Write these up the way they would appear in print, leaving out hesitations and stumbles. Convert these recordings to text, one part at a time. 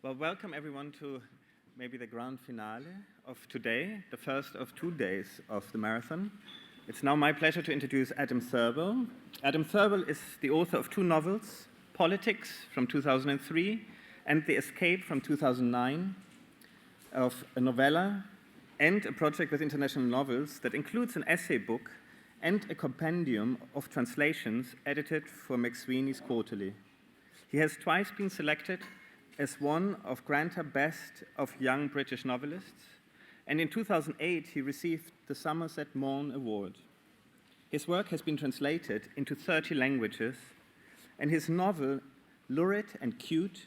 Well, welcome everyone to maybe the grand finale of today, the first of 2 days of the marathon. It's now my pleasure to introduce Adam Thirlwell. Adam Thirlwell is the author of 2 novels, Politics from 2003 and The Escape from 2009, of a novella and a project with International Novels that includes an essay book and a compendium of translations edited for McSweeney's Quarterly. He has twice been selected as one of Granta Best of Young British Novelists, and in 2008 he received the Somerset Maugham Award. His work has been translated into 30 languages, and his novel, Lurid and Cute,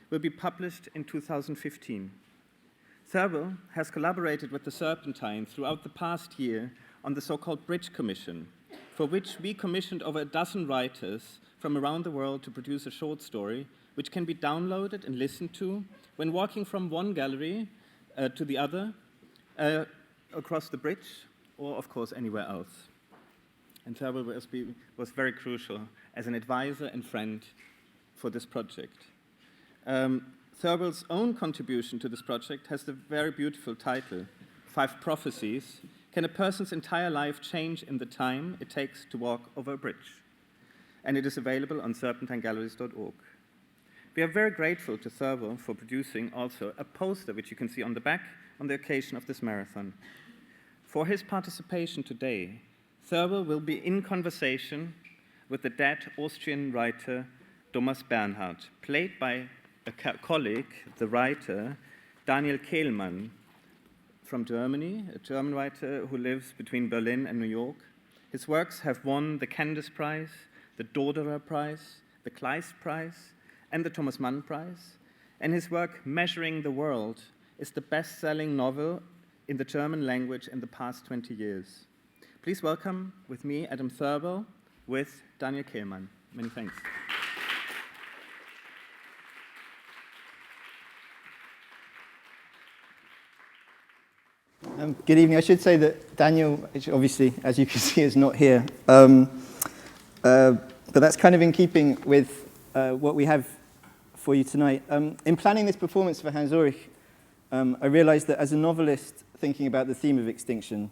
will be published in 2015. Thirlwell has collaborated with the Serpentine throughout the past year on the so-called Bridge Commission, for which we commissioned over a dozen writers from around the world to produce a short story which can be downloaded and listened to when walking from one gallery to the other, across the bridge, or of course anywhere else. And Thirlwell was very crucial as an advisor and friend for this project. Thirlwell's own contribution to this project has the very beautiful title, 5 Prophecies: Can a person's entire life change in the time it takes to walk over a bridge? And it is available on serpentinegalleries.org. We are very grateful to Thirlwell for producing also a poster, which you can see on the back, on the occasion of this marathon. For his participation today, Thirlwell will be in conversation with the dead Austrian writer Thomas Bernhard, played by a colleague, the writer Daniel Kehlmann from Germany, a German writer who lives between Berlin and New York. His works have won the Candace Prize, the Doderer Prize, the Kleist Prize, and the Thomas Mann Prize, and his work, Measuring the World, is the best-selling novel in the German language in the past 20 years. Please welcome with me Adam Thirlwell with Daniel Kehlmann. Many thanks. Good evening. I should say that Daniel, obviously, as you can see, is not here. But that's kind of in keeping with what we have for you tonight. In planning this performance for Hans-Ulrich, I realized that as a novelist thinking about the theme of extinction,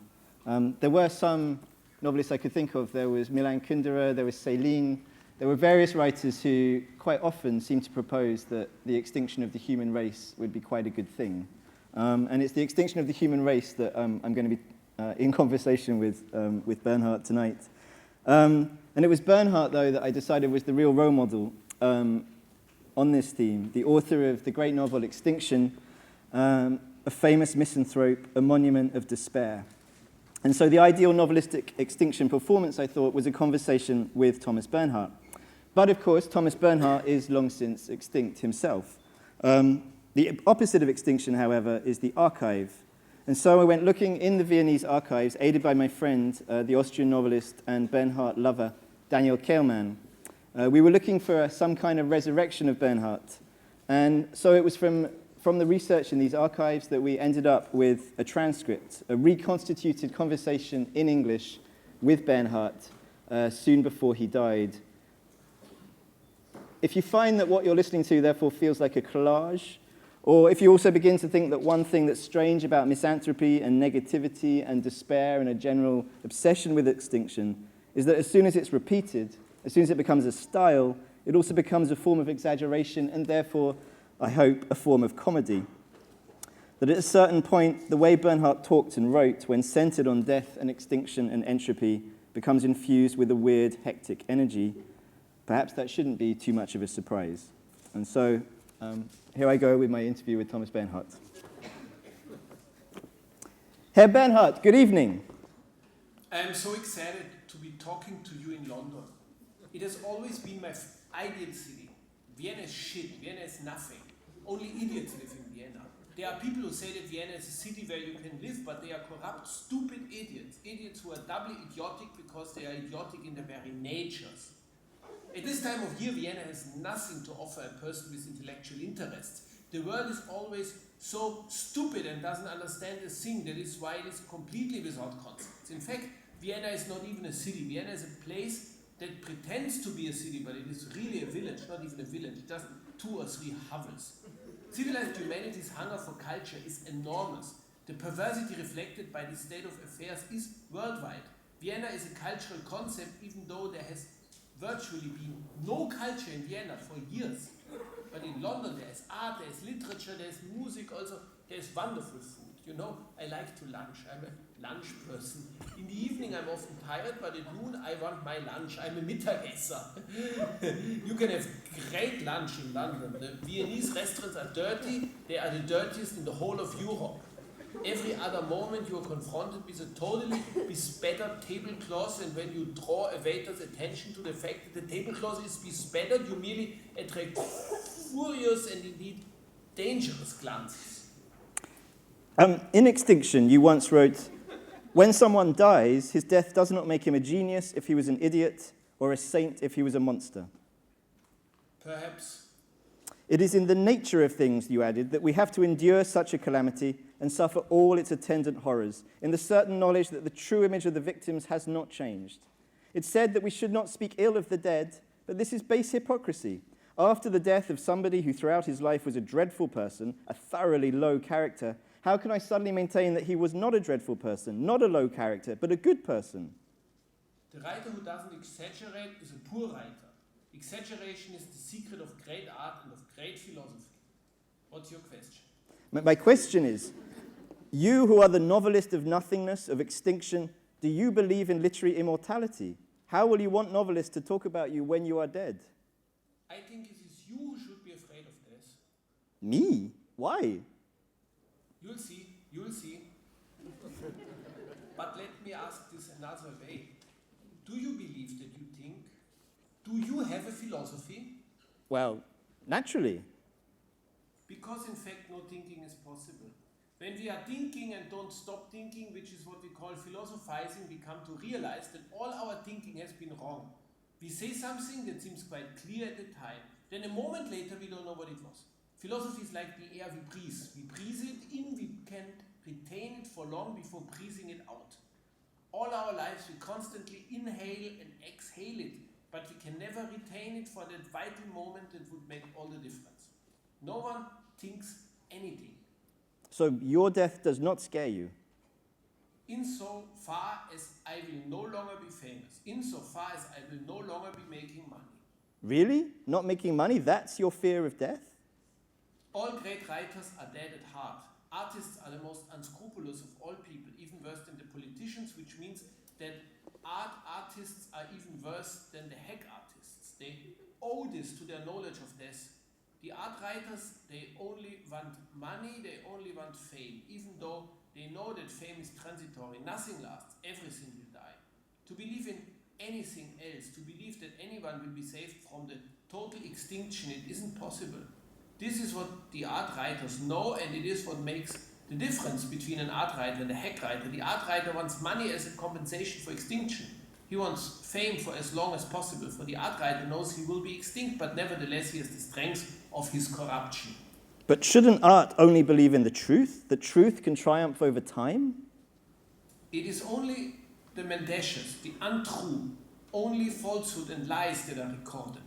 there were some novelists I could think of. There was Milan Kundera, there was Céline. There were various writers who quite often seemed to propose that the extinction of the human race would be quite a good thing. And it's the extinction of the human race that I'm going to be in conversation with Bernhard tonight. And it was Bernhard, though, that I decided was the real role model on this theme, the author of the great novel Extinction, a famous misanthrope, a monument of despair. And so the ideal novelistic extinction performance, I thought, was a conversation with Thomas Bernhard. But, of course, Thomas Bernhard is long since extinct himself. The opposite of extinction, however, is the archive. And so I went looking in the Viennese archives, aided by my friend, the Austrian novelist and Bernhard lover, Daniel Kehlmann. We were looking for some kind of resurrection of Bernhard. And so it was from the research in these archives that we ended up with a transcript, a reconstituted conversation in English with Bernhard soon before he died. If you find that what you're listening to, therefore, feels like a collage, or if you also begin to think that one thing that's strange about misanthropy and negativity and despair and a general obsession with extinction is that as soon as it's repeated, as soon as it becomes a style, it also becomes a form of exaggeration and therefore, I hope, a form of comedy. That at a certain point, the way Bernhard talked and wrote when centered on death and extinction and entropy becomes infused with a weird, hectic energy. Perhaps that shouldn't be too much of a surprise. And so, here I go with my interview with Thomas Bernhard. Herr Bernhard, good evening. I am so excited to be talking to you in London. It has always been my ideal city. Vienna is shit, Vienna is nothing. Only idiots live in Vienna. There are people who say that Vienna is a city where you can live, but they are corrupt, stupid idiots. Idiots who are doubly idiotic because they are idiotic in their very natures. At this time of year, Vienna has nothing to offer a person with intellectual interests. The world is always so stupid and doesn't understand a thing. That is why it is completely without concepts. In fact, Vienna is not even a city. Vienna is a place that pretends to be a city, but it is really a village, not even a village, just 2 or 3 hovels. Civilized humanity's hunger for culture is enormous. The perversity reflected by this state of affairs is worldwide. Vienna is a cultural concept, even though there has virtually been no culture in Vienna for years. But in London there is art, there is literature, there is music also, there is wonderful food. You know, I like to lunch, I'm a lunch person. In the evening I'm often tired, but at noon I want my lunch, I'm a Mittagesser. You can have great lunch in London. The Viennese restaurants are dirty, they are the dirtiest in the whole of Europe. Every other moment you are confronted with a totally bespattered tablecloth, and when you draw a waiter's attention to the fact that the tablecloth is bespattered, you merely attract furious and indeed dangerous glances. In Extinction, you once wrote, "When someone dies, his death does not make him a genius if he was an idiot, or a saint if he was a monster." Perhaps. It is in the nature of things, you added, that we have to endure such a calamity and suffer all its attendant horrors, in the certain knowledge that the true image of the victims has not changed. It's said that we should not speak ill of the dead, but this is base hypocrisy. After the death of somebody who throughout his life was a dreadful person, a thoroughly low character, how can I suddenly maintain that he was not a dreadful person, not a low character, but a good person? The writer who doesn't exaggerate is a poor writer. Exaggeration is the secret of great art and of great philosophy. What's your question? My question is, you who are the novelist of nothingness, of extinction, do you believe in literary immortality? How will you want novelists to talk about you when you are dead? I think it is you who should be afraid of death. Me? Why? You'll see, you'll see. But let me ask this another way. Do you believe that you think? Do you have a philosophy? Well, naturally. Because in fact no thinking is possible. When we are thinking and don't stop thinking, which is what we call philosophizing, we come to realize that all our thinking has been wrong. We say something that seems quite clear at the time, then a moment later we don't know what it was. Philosophy is like the air we breathe. We breathe it in, we can't retain it for long before breathing it out. All our lives we constantly inhale and exhale it, but we can never retain it for that vital moment that would make all the difference. No one thinks anything. So your death does not scare you? Insofar as I will no longer be famous, insofar as I will no longer be making money. Really? Not making money? That's your fear of death? All great writers are dead at heart. Artists are the most unscrupulous of all people, even worse than the politicians, which means that artists are even worse than the hack artists. They owe this to their knowledge of death. The art writers, they only want money, they only want fame, even though they know that fame is transitory, nothing lasts, everything will die. To believe in anything else, to believe that anyone will be saved from the total extinction, it isn't possible. This is what the art writers know, and it is what makes the difference between an art writer and a hack writer. The art writer wants money as a compensation for extinction. He wants fame for as long as possible. For the art writer knows he will be extinct, but nevertheless he has the strength of his corruption. But shouldn't art only believe in the truth? That truth can triumph over time? It is only the mendacious, the untrue, only falsehood and lies that are recorded.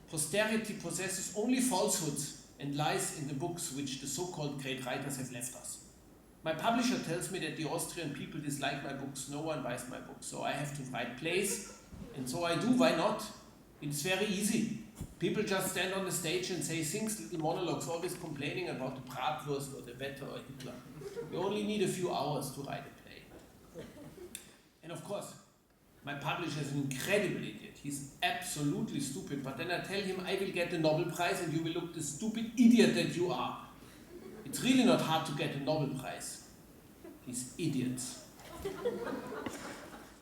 Posterity possesses only falsehoods and lies in the books which the so-called great writers have left us. My publisher tells me that the Austrian people dislike my books. No one buys my books, so I have to write plays, and so I do. Why not? It's very easy. People just stand on the stage and say things, little monologues, always complaining about the Bratwurst or the Wetter or Hitler. You only need a few hours to write a play. And of course, my publisher is an incredible idiot. He's absolutely stupid, but then I tell him I will get the Nobel Prize and you will look the stupid idiot that you are. It's really not hard to get a Nobel Prize. These idiots.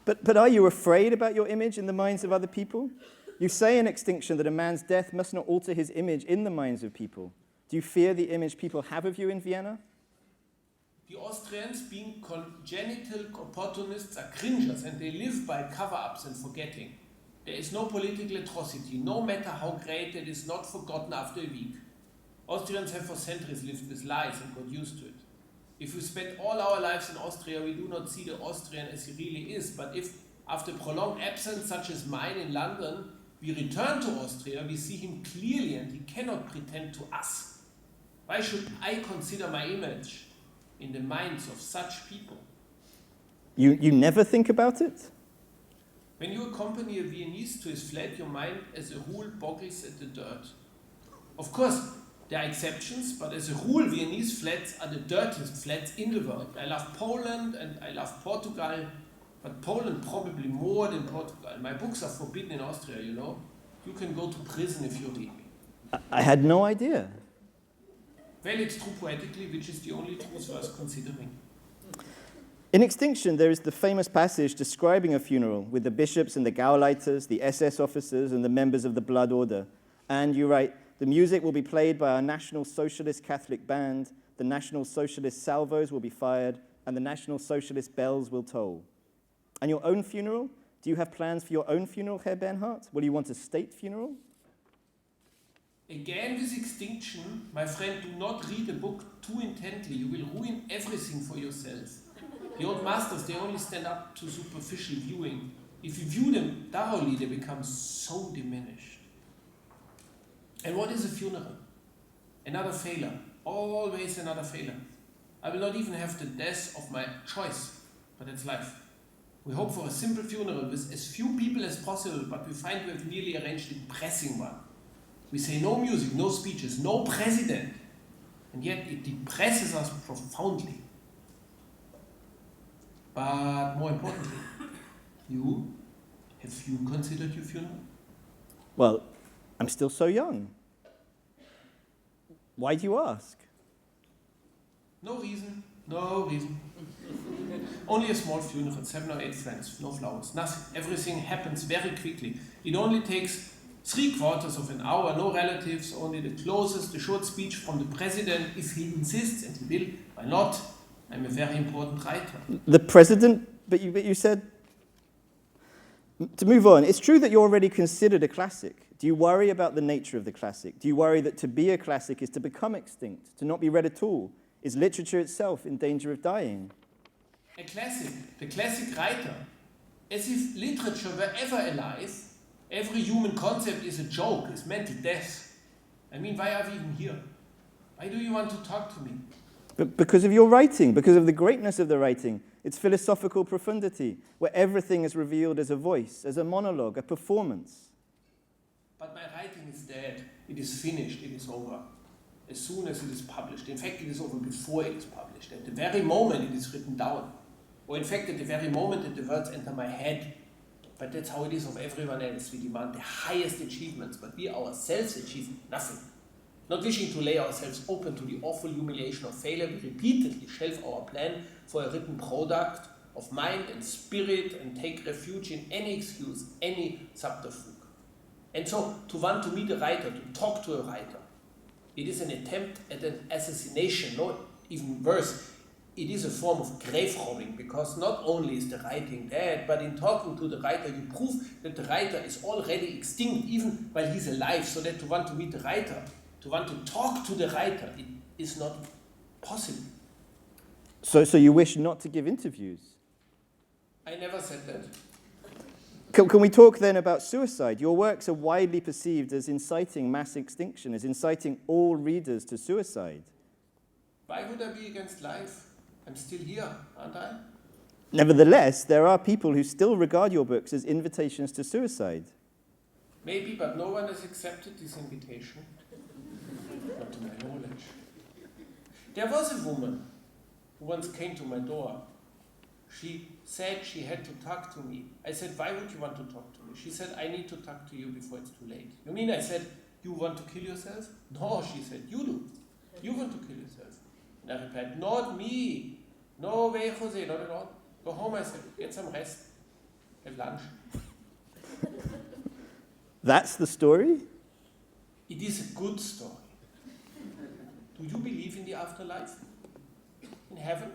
But are you afraid about your image in the minds of other people? You say in Extinction that a man's death must not alter his image in the minds of people. Do you fear the image people have of you in Vienna? The Austrians, being congenital opportunists, are cringers, and they live by cover-ups and forgetting. There is no political atrocity, no matter how great, it is not forgotten after a week. Austrians have for centuries lived with lies and got used to it. If we spend all our lives in Austria, we do not see the Austrian as he really is, but if, after prolonged absence such as mine in London, we return to Austria, we see him clearly and he cannot pretend to us. Why should I consider my image in the minds of such people? You never think about it? When you accompany a Viennese to his flat, your mind as a rule boggles at the dirt. Of course, there are exceptions, but as a rule, Viennese flats are the dirtiest flats in the world. I love Poland and I love Portugal, but Poland probably more than Portugal. My books are forbidden in Austria, you know. You can go to prison if you read me. I had no idea. Well, it's true poetically, which is the only truth worth considering. In Extinction, there is the famous passage describing a funeral with the bishops and the Gauleiters, the SS officers, and the members of the Blood Order. And you write, the music will be played by our National Socialist Catholic Band, the National Socialist salvos will be fired, and the National Socialist bells will toll. And your own funeral? Do you have plans for your own funeral, Herr Bernhard? Will you want a state funeral? Again, with Extinction, my friend, do not read a book too intently. You will ruin everything for yourself. The old masters, they only stand up to superficial viewing. If you view them thoroughly, they become so diminished. And what is a funeral? Another failure. Always another failure. I will not even have the death of my choice, but it's life. We hope for a simple funeral with as few people as possible, but we find we have nearly arranged a depressing one. We say no music, no speeches, no president, and yet it depresses us profoundly. But more importantly, have you considered your funeral? Well, I'm still so young. Why do you ask? No reason, no reason. Only a small funeral, 7 or 8 friends, no flowers, nothing. Everything happens very quickly. It only takes 3/4 of an hour, no relatives, only the closest, a short speech from the president, if he insists, and he will. Why not? I'm a very important writer. The president, but you said... To move on, it's true that you're already considered a classic. Do you worry about the nature of the classic? Do you worry that to be a classic is to become extinct, to not be read at all? Is literature itself in danger of dying? A classic, the classic writer, as if literature were ever alive. Every human concept is a joke, is mental death. I mean, why are we even here? Why do you want to talk to me? But because of your writing, because of the greatness of the writing, its philosophical profundity, where everything is revealed as a voice, as a monologue, a performance. But my writing is dead. It is finished. It is over. As soon as it is published. In fact, it is over before it is published. At the very moment it is written down. Or in fact, at the very moment that the words enter my head. But that's how it is of everyone else. We demand the highest achievements, but we ourselves achieve nothing. Not wishing to lay ourselves open to the awful humiliation of failure, we repeatedly shelve our plan for a written product of mind and spirit and take refuge in any excuse, any subterfuge. And so, to want to meet a writer, to talk to a writer, it is an attempt at an assassination, no, even worse. It is a form of grave robbing, because not only is the writing dead, but in talking to the writer, you prove that the writer is already extinct, even while he's alive, so that to want to meet the writer, to want to talk to the writer, it is not possible. So you wish not to give interviews? I never said that. Can we talk then about suicide? Your works are widely perceived as inciting mass extinction, as inciting all readers to suicide. Why would I be against life? I'm still here, aren't I? Nevertheless, there are people who still regard your books as invitations to suicide. Maybe, but no one has accepted this invitation. Not to my knowledge. There was a woman who once came to my door. She said she had to talk to me. I said, why would you want to talk to me? She said, I need to talk to you before it's too late. You mean, I said, you want to kill yourself? No, she said, you do. You want to kill yourself. And I replied, not me. No way, Jose, not at all. Go home, I said, get some rest. Have lunch. That's the story? It is a good story. Do you believe in the afterlife? In heaven?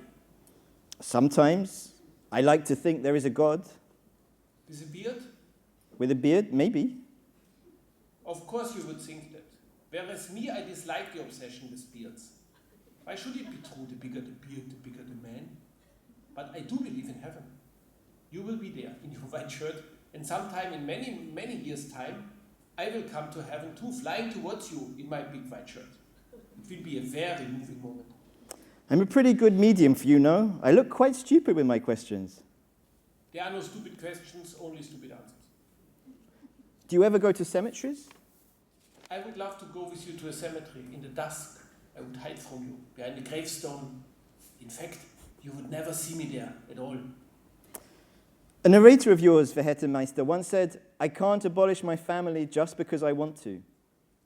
Sometimes. I like to think there is a God. With a beard? With a beard, maybe. Of course you would think that. Whereas me, I dislike the obsession with beards. Why should it be true, the bigger the beard, the bigger the man? But I do believe in heaven. You will be there in your white shirt, and sometime in many, many years' time, I will come to heaven too, flying towards you in my big white shirt. It will be a very moving moment. I'm a pretty good medium for you, no? I look quite stupid with my questions. There are no stupid questions, only stupid answers. Do you ever go to cemeteries? I would love to go with you to a cemetery in the dusk. I would hide from you behind the gravestone. In fact, you would never see me there at all. A narrator of yours, Verhettemeister, once said, I can't abolish my family just because I want to.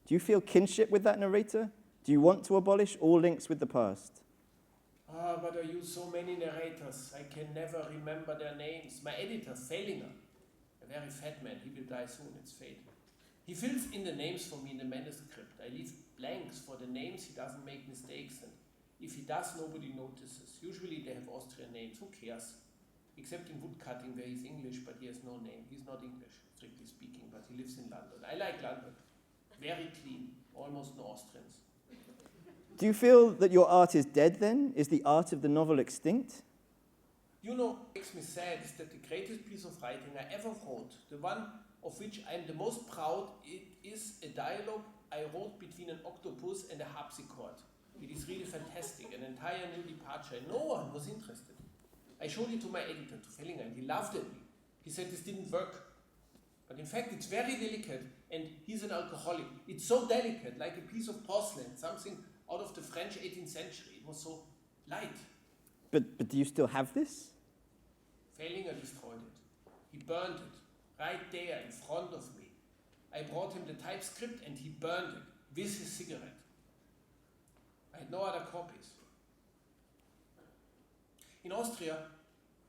Do you feel kinship with that narrator? Do you want to abolish all links with the past? But I use so many narrators, I can never remember their names. My editor, Fellinger, a very fat man, he will die soon, it's fate. He fills in the names for me in the manuscript. I leave blanks for the names, he doesn't make mistakes, and if he does, nobody notices. Usually they have Austrian names, who cares? Except in woodcutting where he's English, but he has no name. He's not English, strictly speaking, but he lives in London. I like London. Very clean, almost no Austrians. Do you feel that your art is dead then? Is the art of the novel extinct? You know, what makes me sad is that the greatest piece of writing I ever wrote, the one of which I'm the most proud, it is a dialogue I wrote between an octopus and a harpsichord. It is really fantastic, an entire new departure, and no one was interested. I showed it to my editor, to Fellinger, and he laughed at me. He said this didn't work. But in fact, it's very delicate, and he's an alcoholic. It's so delicate, like a piece of porcelain, something out of the French 18th century. It was so light. But do you still have this? Fellinger destroyed it. He burned it, right there in front of me. I brought him the typescript, and he burned it with his cigarette. I had no other copies. In Austria,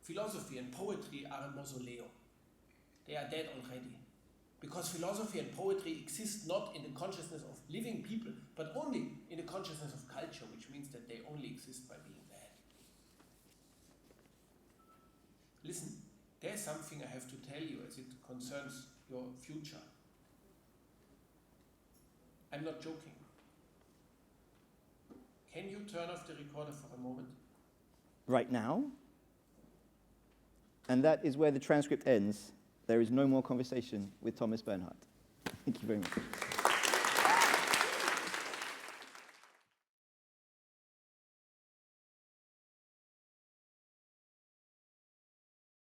philosophy and poetry are a mausoleum. They are dead already. Because philosophy and poetry exist not in the consciousness of living people, but only in the consciousness of culture, which means that they only exist by being bad. Listen, there's something I have to tell you as it concerns your future. I'm not joking. Can you turn off the recorder for a moment? Right now? And that is where the transcript ends. There is no more conversation with Thomas Bernhard. Thank you very much.